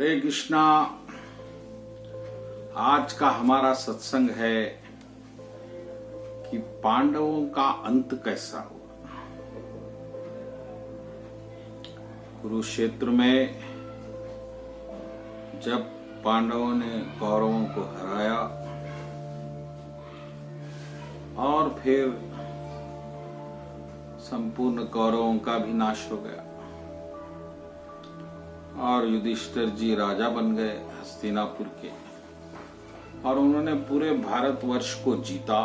हरे कृष्णा। आज का हमारा सत्संग है कि पांडवों का अंत कैसा हुआ। कुरुक्षेत्र में जब पांडवों ने कौरवों को हराया और फिर संपूर्ण कौरवों का भी नाश हो गया और युधिष्ठिर जी राजा बन गए हस्तिनापुर के, और उन्होंने पूरे भारतवर्ष को जीता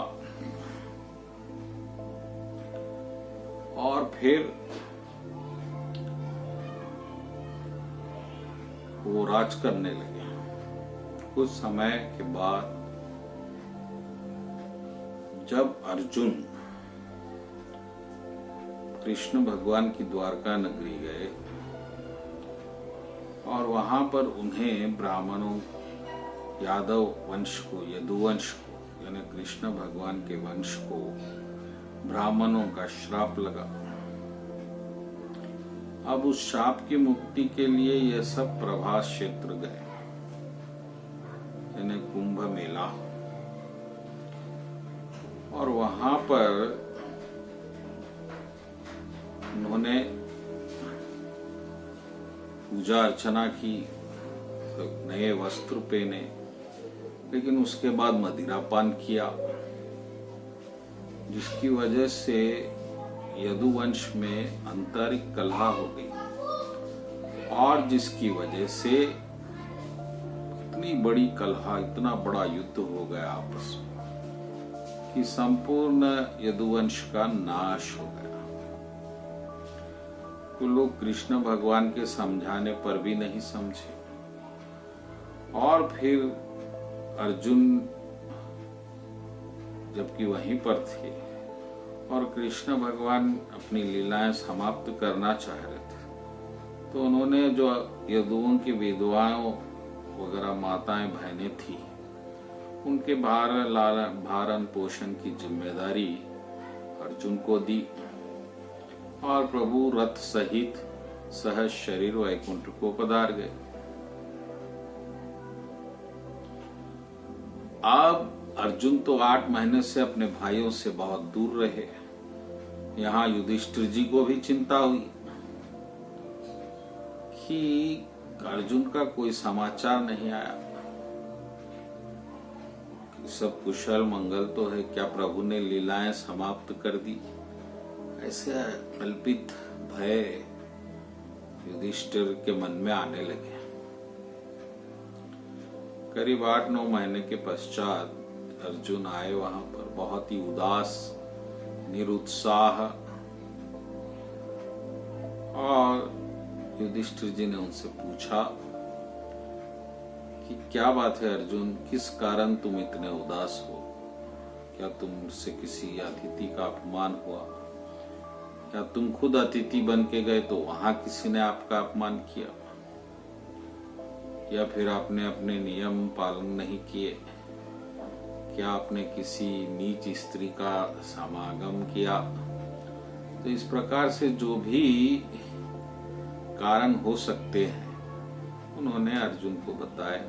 और फिर वो राज करने लगे। कुछ समय के बाद जब अर्जुन कृष्ण भगवान की द्वारका नगरी गए और वहां पर उन्हें ब्राह्मणों, यादव वंश को, यदुवंश को, यानी कृष्ण भगवान के वंश को ब्राह्मणों का श्राप लगा। अब उस शाप की मुक्ति के लिए यह सब प्रभास क्षेत्र गए, यानी कुंभ मेला, और वहां पर उन्होंने पूजा अर्चना की, नए वस्त्र पहने, लेकिन उसके बाद मदिरा पान किया, जिसकी वजह से यदुवंश में आंतरिक कलह हो गई और जिसकी वजह से इतनी बड़ी कलह, इतना बड़ा युद्ध हो गया आपस में कि संपूर्ण यदुवंश का नाश हो गया। तो लोग कृष्ण भगवान के समझाने पर भी नहीं समझे और फिर अर्जुन जबकि वहीं पर थे और कृष्ण भगवान अपनी लीलाएं समाप्त करना चाह रहे थे, तो उन्होंने जो यदुओं की विधवाओं वगैरह माताएं बहनें थी, उनके भारण पोषण की जिम्मेदारी अर्जुन को दी और प्रभु रथ सहित सहज शरीर वैकुंठ को पधार गए। अब अर्जुन तो 8 महीने से अपने भाइयों से बहुत दूर रहे। यहाँ युधिष्ठिर जी को भी चिंता हुई कि अर्जुन का कोई समाचार नहीं आया, सब कुशल मंगल तो है, क्या प्रभु ने लीलाएं समाप्त कर दी। ऐसे कल्पित भय युधिष्ठिर के मन में आने लगे। करीब 8-9 महीने के पश्चात अर्जुन आए वहां पर, बहुत ही उदास, निरुत्साह, और युधिष्ठिर जी ने उनसे पूछा कि क्या बात है अर्जुन, किस कारण तुम इतने उदास हो? क्या तुमसे किसी अतिथि का अपमान हुआ? क्या तुम खुद अतिथि बन के गए तो वहां किसी ने आपका अपमान किया, या फिर आपने अपने नियम पालन नहीं किए? क्या आपने किसी नीच स्त्री का समागम किया? तो इस प्रकार से जो भी कारण हो सकते हैं उन्होंने अर्जुन को बताया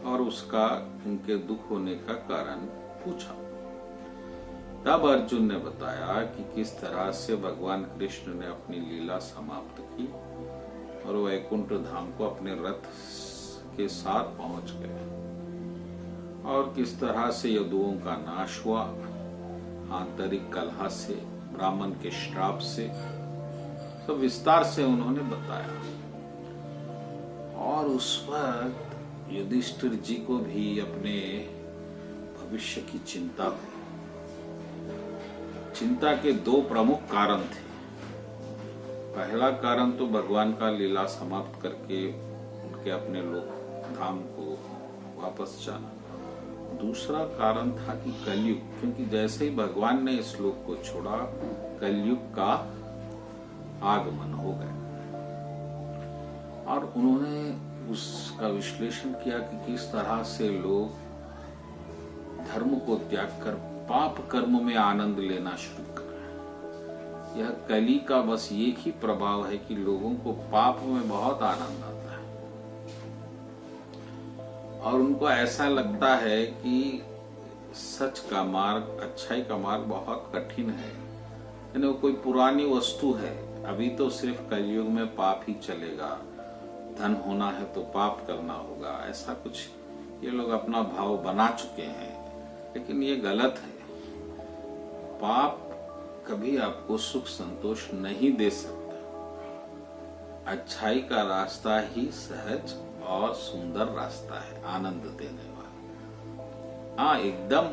और उसका, उनके दुख होने का कारण पूछा। तब अर्जुन ने बताया कि किस तरह से भगवान कृष्ण ने अपनी लीला समाप्त की और वैकुंठ धाम को अपने रथ के साथ पहुंच गए, और किस तरह से यदुओं का नाश हुआ आंतरिक कलह से, ब्राह्मण के श्राप से, सब विस्तार से उन्होंने बताया। और उस वक्त युधिष्ठिर जी को भी अपने भविष्य की चिंता हुई। चिंता के 2 प्रमुख कारण थे। पहला कारण तो भगवान का लीला समाप्त करके उनके अपने लोक धाम को वापस जाना। दूसरा कारण था कि कलयुग, क्योंकि जैसे ही भगवान ने इस लोक को छोड़ा, कलयुग का आगमन हो गया। और उन्होंने उसका विश्लेषण किया कि किस तरह से लोग धर्म को त्याग कर पाप कर्म में आनंद लेना शुरू कर रहे हैं। यह कली का बस एक ही प्रभाव है कि लोगों को पाप में बहुत आनंद आता है और उनको ऐसा लगता है कि सच का मार्ग, अच्छाई का मार्ग बहुत कठिन है, यानी वो कोई पुरानी वस्तु है। अभी तो सिर्फ कलयुग में पाप ही चलेगा, धन होना है तो पाप करना होगा, ऐसा कुछ ये लोग अपना भाव बना चुके हैं। लेकिन ये गलत है। पाप कभी आपको सुख संतोष नहीं दे सकता। अच्छाई का रास्ता ही सहज और सुंदर रास्ता है, आनंद देने वाला। हाँ, एकदम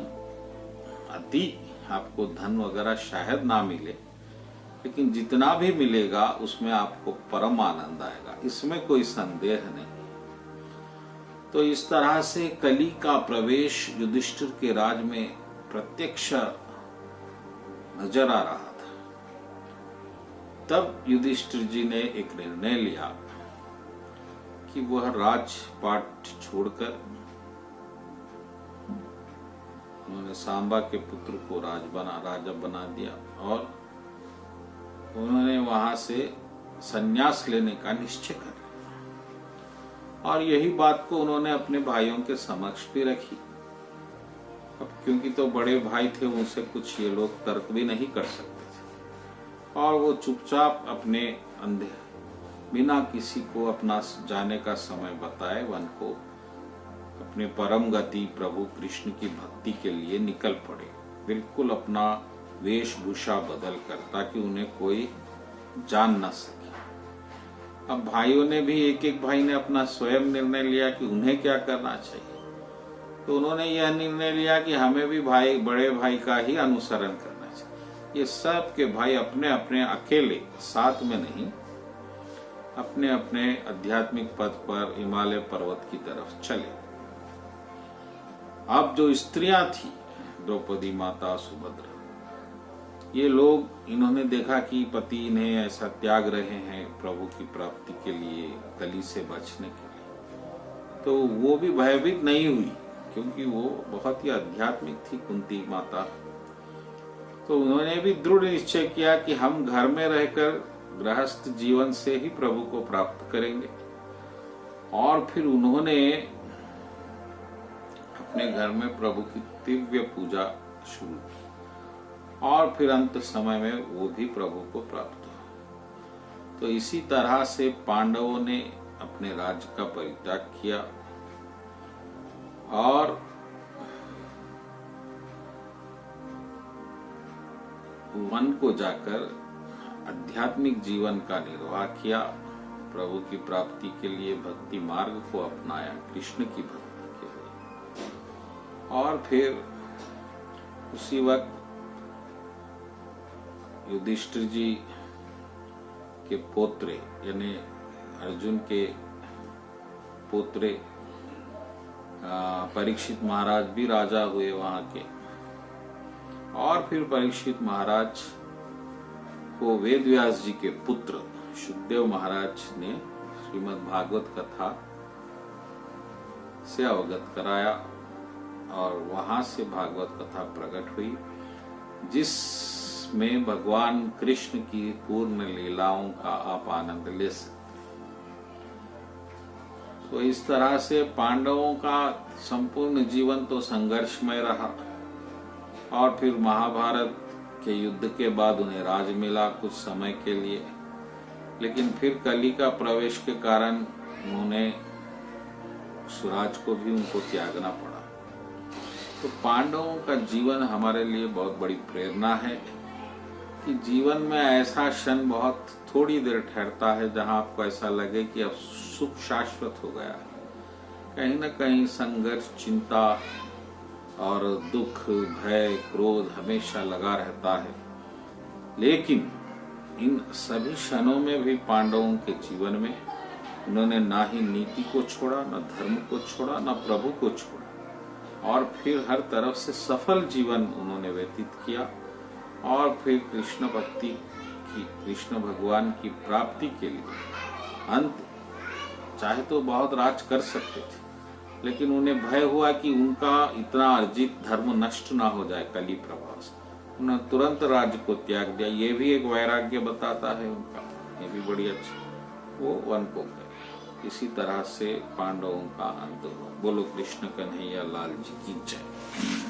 अति आपको धन वगैरह शायद ना मिले, लेकिन जितना भी मिलेगा उसमें आपको परम आनंद आएगा, इसमें कोई संदेह नहीं। तो इस तरह से कली का प्रवेश युधिष्ठिर के राज में प्रत्यक्ष नजर आ रहा था। तब युधिष्ठिर जी ने एक निर्णय लिया कि वह राजपाट छोड़कर उन्होंने सांबा के पुत्र को राजा बना दिया और उन्होंने वहां से संन्यास लेने का निश्चय कर लिया। और यही बात को उन्होंने अपने भाइयों के समक्ष भी रखी। अब क्योंकि तो बड़े भाई थे, उनसे कुछ ये लोग तर्क भी नहीं कर सकते थे, और वो चुपचाप अपने अंधे बिना किसी को अपना जाने का समय बताए वन को अपने परम गति प्रभु कृष्ण की भक्ति के लिए निकल पड़े, बिल्कुल अपना वेशभूषा बदल कर, ताकि उन्हें कोई जान न सके। अब भाइयों ने भी, एक एक भाई ने अपना स्वयं निर्णय लिया कि उन्हें क्या करना चाहिए। तो उन्होंने यह निर्णय लिया कि हमें भी भाई, बड़े भाई का ही अनुसरण करना चाहिए। ये सब के भाई अपने अपने अकेले, साथ में नहीं, अपने अपने आध्यात्मिक पथ पर हिमालय पर्वत की तरफ चले। अब जो स्त्रियां थी, द्रौपदी माता, सुभद्रा, ये लोग, इन्होंने देखा कि पति इन्हें ऐसा त्याग रहे हैं प्रभु की प्राप्ति के लिए, कली से बचने के लिए, तो वो भी भयभीत नहीं हुई, क्योंकि वो बहुत ही आध्यात्मिक थी कुंती माता। तो उन्होंने भी दृढ़ निश्चय किया कि हम घर में रहकर गृहस्थ जीवन से ही प्रभु को प्राप्त करेंगे। और फिर उन्होंने अपने घर में प्रभु की दिव्य पूजा शुरू की, और फिर अंत समय में वो भी प्रभु को प्राप्त हुआ। तो इसी तरह से पांडवों ने अपने राज्य का परित्याग किया और वन को जाकर आध्यात्मिक जीवन का निर्वाह किया, प्रभु की प्राप्ति के लिए भक्ति मार्ग को अपनाया, कृष्ण की भक्ति के लिए। और फिर उसी वक्त युधिष्ठिर जी के पोत्रे, यानी अर्जुन के पोत्रे परीक्षित महाराज भी राजा हुए वहां के। और फिर परीक्षित महाराज को वेदव्यास जी के पुत्र शुकदेव महाराज ने श्रीमद् भागवत कथा से अवगत कराया, और वहां से भागवत कथा प्रकट हुई, जिसमें भगवान कृष्ण की पूर्ण लीलाओं का आप आनंद ले सकते। तो इस तरह से पांडवों का संपूर्ण जीवन तो संघर्षमय रहा, और फिर महाभारत के युद्ध के बाद उन्हें राज मिला कुछ समय के लिए, लेकिन फिर कली का प्रवेश के कारण उन्होंने स्वराज को भी उनको त्यागना पड़ा। तो पांडवों का जीवन हमारे लिए बहुत बड़ी प्रेरणा है कि जीवन में ऐसा क्षण बहुत थोड़ी देर ठहरता है जहां आपको ऐसा लगे कि अब सुख शाश्वत हो गया है। कहीं न कहीं संघर्ष, चिंता और दुख, भय, क्रोध हमेशा लगा रहता है। लेकिन इन सभी क्षणों में भी पांडवों के जीवन में उन्होंने ना ही नीति को छोड़ा, न धर्म को छोड़ा, न प्रभु को छोड़ा, और फिर हर तरफ से सफल जीवन उन्होंने व्यतीत किया। और फिर कृष्ण भक्ति की, कृष्ण भगवान की प्राप्ति के लिए अंत चाहे तो बहुत राज कर सकते थे, लेकिन उन्हें भय हुआ कि उनका इतना अर्जित धर्म नष्ट ना हो जाए कली प्रभाव से। उन्होंने तुरंत राज्य को त्याग दिया। ये भी एक वैराग्य बताता है उनका, ये भी बड़ी अच्छी। वो वन को गए। इसी तरह से पांडवों का अंत हुआ। बोलो कृष्ण कन्हैया लाल जी की जय।